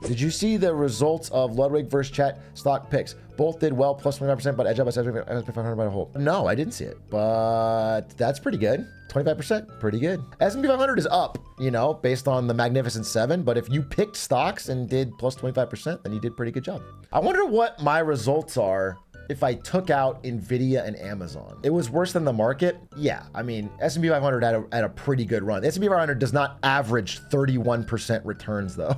Did you see the results of Ludwig versus Chat stock picks? Both did well, plus 25%, but edge up by 500 by a whole. No, I didn't see it, but that's pretty good. 25%, pretty good. S&P 500 is up, you know, based on the Magnificent Seven, but if you picked stocks and did plus 25%, then you did a pretty good job. I wonder what my results are if I took out Nvidia and Amazon. It was worse than the market. Yeah, I mean, S&P 500 had a pretty good run. The S&P 500 does not average 31% returns though.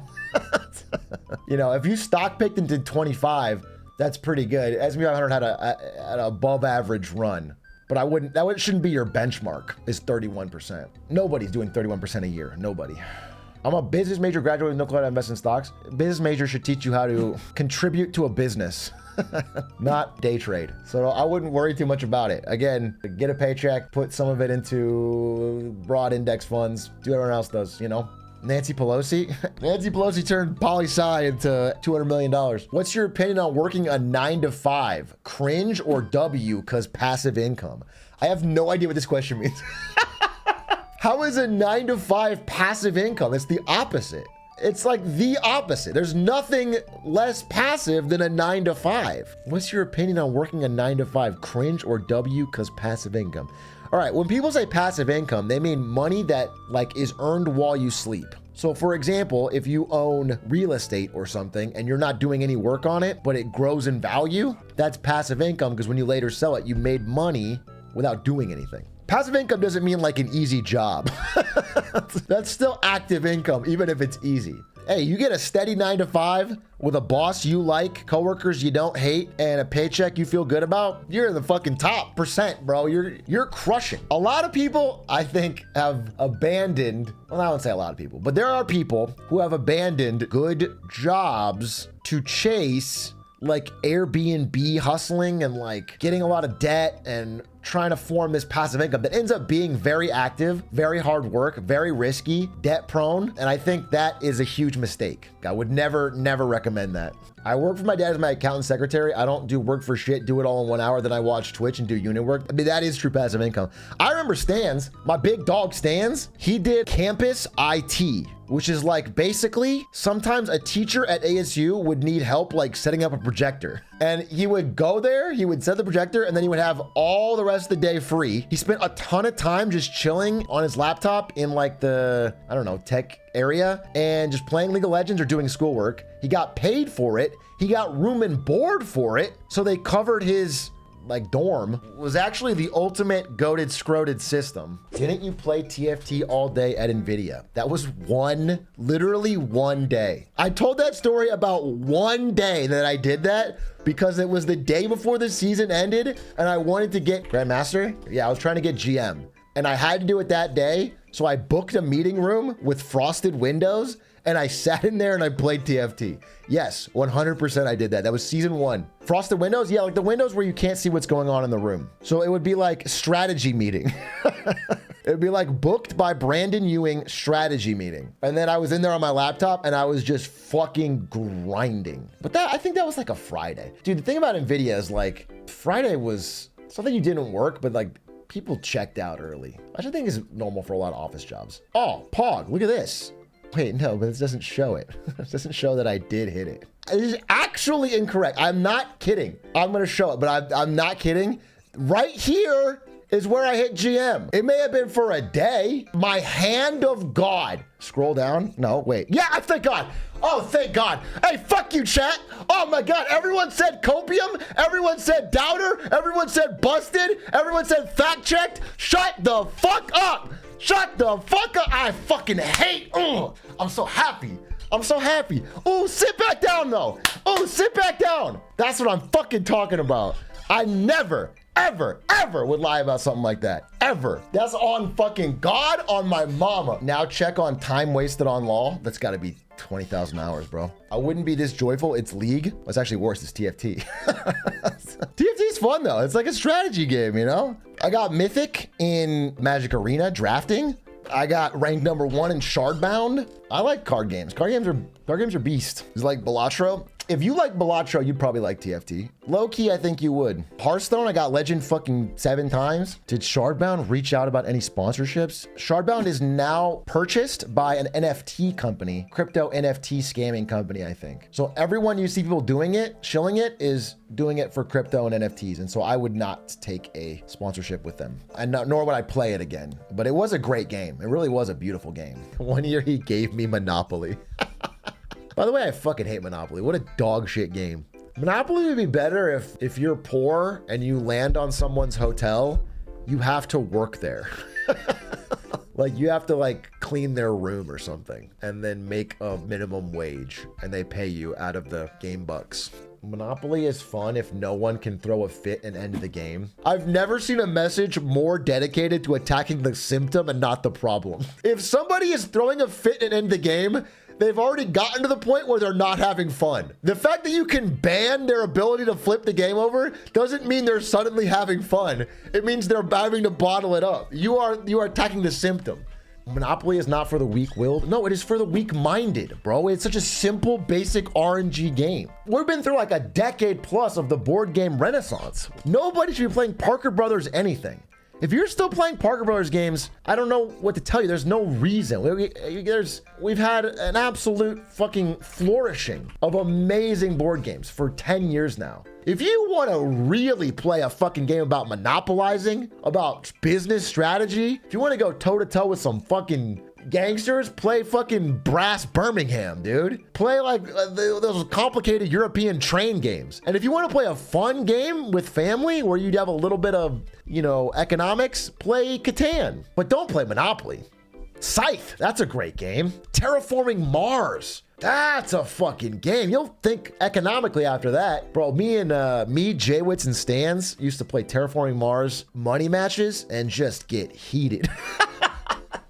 You know, if you stock picked and did 25, that's pretty good. S&P 500 had an above average run, but that shouldn't be your benchmark, is 31%. Nobody's doing 31% a year, nobody. I'm a business major graduate with no clue how to invest in stocks. Business major should teach you how to contribute to a business. Not day trade. So I wouldn't worry too much about it. Again, get a paycheck, put some of it into broad index funds, do what everyone else does, you know? Nancy Pelosi? Nancy Pelosi turned poli-sci into $200 million. What's your opinion on working a 9-to-5? Cringe or W because passive income? I have no idea what this question means. How is a 9-to-5 passive income? It's the opposite. It's like the opposite. There's nothing less passive than a 9-to-5. What's your opinion on working a 9-to-5? Cringe or W because passive income? All right, when people say passive income, they mean money that like is earned while you sleep. So for example, if you own real estate or something and you're not doing any work on it, but it grows in value, that's passive income because when you later sell it, you made money without doing anything. Passive income doesn't mean like an easy job. That's still active income, even if it's easy. Hey, you get a steady 9-to-5 with a boss you like, coworkers you don't hate, and a paycheck you feel good about, you're in the fucking top percent, bro. You're crushing. A lot of people, I think, have abandoned, well, I won't say a lot of people, but there are people who have abandoned good jobs to chase like Airbnb hustling and like getting a lot of debt and trying to form this passive income that ends up being very active, very hard work, very risky, debt prone. And I think that is a huge mistake. I would never recommend that. I work for my dad as my accountant secretary. I don't do work for shit, do it all in 1 hour. Then I watch Twitch and do unit work. I mean, that is true passive income. I remember Stans, my big dog Stans, he did campus IT, which is like basically sometimes a teacher at ASU would need help like setting up a projector. And he would go there, he would set the projector, and then he would have all the rest of the day free. He spent a ton of time just chilling on his laptop in like the, I don't know, tech area and just playing League of Legends or doing schoolwork. He got paid for it. He got room and board for it. So they covered his like dorm. It was actually the ultimate goated scroted system. Didn't you play TFT all day at Nvidia? That was literally one day. I told that story about one day that I did that because it was the day before the season ended and I wanted to get Grandmaster. Yeah, I was trying to get GM and I had to do it that day. So I booked a meeting room with frosted windows and I sat in there and I played TFT. Yes, 100% I did that. That was season 1. Frosted windows? Yeah, like the windows where you can't see what's going on in the room. So it would be like strategy meeting. It'd be like booked by Brandon Ewing strategy meeting. And then I was in there on my laptop and I was just fucking grinding. But I think that was like a Friday. Dude, the thing about Nvidia is like Friday was something you didn't work, but like people checked out early. Which I think is normal for a lot of office jobs. Oh, Pog, look at this. Wait, no, but this doesn't show it. It doesn't show that I did hit it. It is actually incorrect. I'm not kidding. I'm going to show it, but I'm not kidding. Right here is where I hit GM. It may have been for a day. My hand of God. Scroll down. No, wait. Yeah, thank God. Oh, thank God. Hey, fuck you, chat. Oh my God. Everyone said copium. Everyone said doubter. Everyone said busted. Everyone said fact checked. Shut the fuck up. Shut the fuck up. I fucking hate. I'm so happy. I'm so happy. Oh, sit back down though. Oh, sit back down. That's what I'm fucking talking about. I never, ever would lie about something like that. Ever. That's on fucking God, on my mama. Now check on time wasted on law. That's gotta be 20,000 hours, bro. I wouldn't be this joyful. It's League. What's actually worse is TFT. TFT is fun though. It's like a strategy game, you know? I got Mythic in Magic Arena drafting. I got ranked #1 in Shardbound. I like card games. Card games are beast. It's like Balatro. If you like Balatro, you'd probably like TFT. Low-key, I think you would. Hearthstone, I got Legend fucking 7 times. Did Shardbound reach out about any sponsorships? Shardbound is now purchased by an NFT company, crypto NFT scamming company, I think. So everyone you see people doing it, shilling it, is doing it for crypto and NFTs. And so I would not take a sponsorship with them. And nor would I play it again. But it was a great game. It really was a beautiful game. One year he gave me Monopoly. By the way, I fucking hate Monopoly. What a dog shit game. Monopoly would be better if you're poor and you land on someone's hotel, you have to work there. Like you have to like clean their room or something and then make a minimum wage and they pay you out of the game bucks. Monopoly is fun if no one can throw a fit and end the game. I've never seen a message more dedicated to attacking the symptom and not the problem. If somebody is throwing a fit and end the game, they've already gotten to the point where they're not having fun. The fact that you can ban their ability to flip the game over doesn't mean they're suddenly having fun. It means they're having to bottle it up. You are attacking the symptom. Monopoly is not for the weak-willed. No, it is for the weak-minded, bro. It's such a simple, basic RNG game. We've been through like a decade plus of the board game renaissance. Nobody should be playing Parker Brothers anything. If you're still playing Parker Brothers games, I don't know what to tell you. There's no reason. We've had an absolute fucking flourishing of amazing board games for 10 years now. If you want to really play a fucking game about monopolizing, about business strategy, if you want to go toe-to-toe with some fucking gangsters, play fucking Brass Birmingham, dude. Play like those complicated European train games. And if you want to play a fun game with family where you'd have a little bit of, you know, economics, play Catan. But don't play Monopoly. Scythe, that's a great game. Terraforming Mars. That's a fucking game. You'll think economically after that. Bro, me, Jaywitz, and Stans used to play Terraforming Mars money matches and just get heated.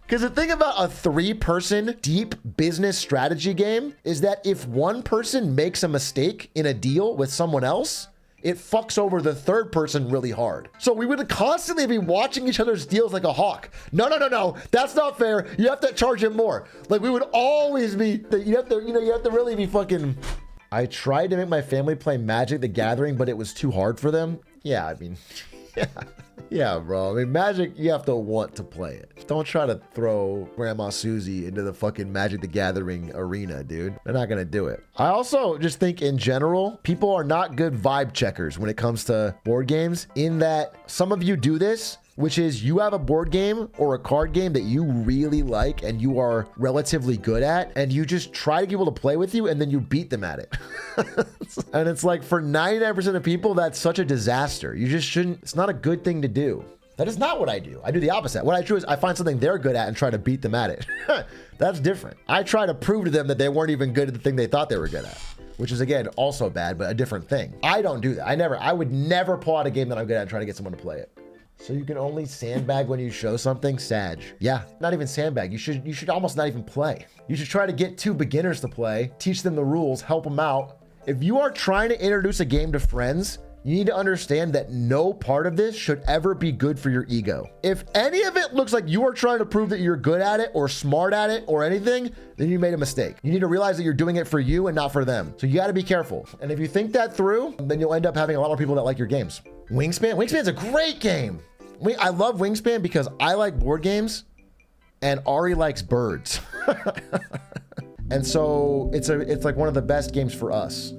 Because the thing about a 3-person deep business strategy game is that if one person makes a mistake in a deal with someone else, it fucks over the third person really hard. So we would constantly be watching each other's deals like a hawk. No, that's not fair. You have to charge him more. Like we would always be, you have to really be fucking. I tried to make my family play Magic the Gathering, but it was too hard for them. Yeah, I mean, yeah, bro. I mean, Magic, you have to want to play it. Don't try to throw Grandma Susie into the fucking Magic the Gathering arena, dude. They're not gonna do it. I also just think in general, people are not good vibe checkers when it comes to board games, in that some of you do this, which is you have a board game or a card game that you really like and you are relatively good at, and you just try to get people to play with you and then you beat them at it. And it's like for 99% of people, that's such a disaster. You just shouldn't, it's not a good thing to do. That is not what I do. I do the opposite. What I do is I find something they're good at and try to beat them at it. That's different. I try to prove to them that they weren't even good at the thing they thought they were good at, which is again, also bad, but a different thing. I don't do that. I would never pull out a game that I'm good at and try to get someone to play it. So you can only sandbag when you show something? Sag. Yeah, not even sandbag. You should almost not even play. You should try to get 2 beginners to play, teach them the rules, help them out. If you are trying to introduce a game to friends, you need to understand that no part of this should ever be good for your ego. If any of it looks like you are trying to prove that you're good at it or smart at it or anything, then you made a mistake. You need to realize that you're doing it for you and not for them. So you got to be careful. And if you think that through, then you'll end up having a lot more people that like your games. Wingspan's a great game. I love Wingspan because I like board games and Ari likes birds. And so it's like one of the best games for us.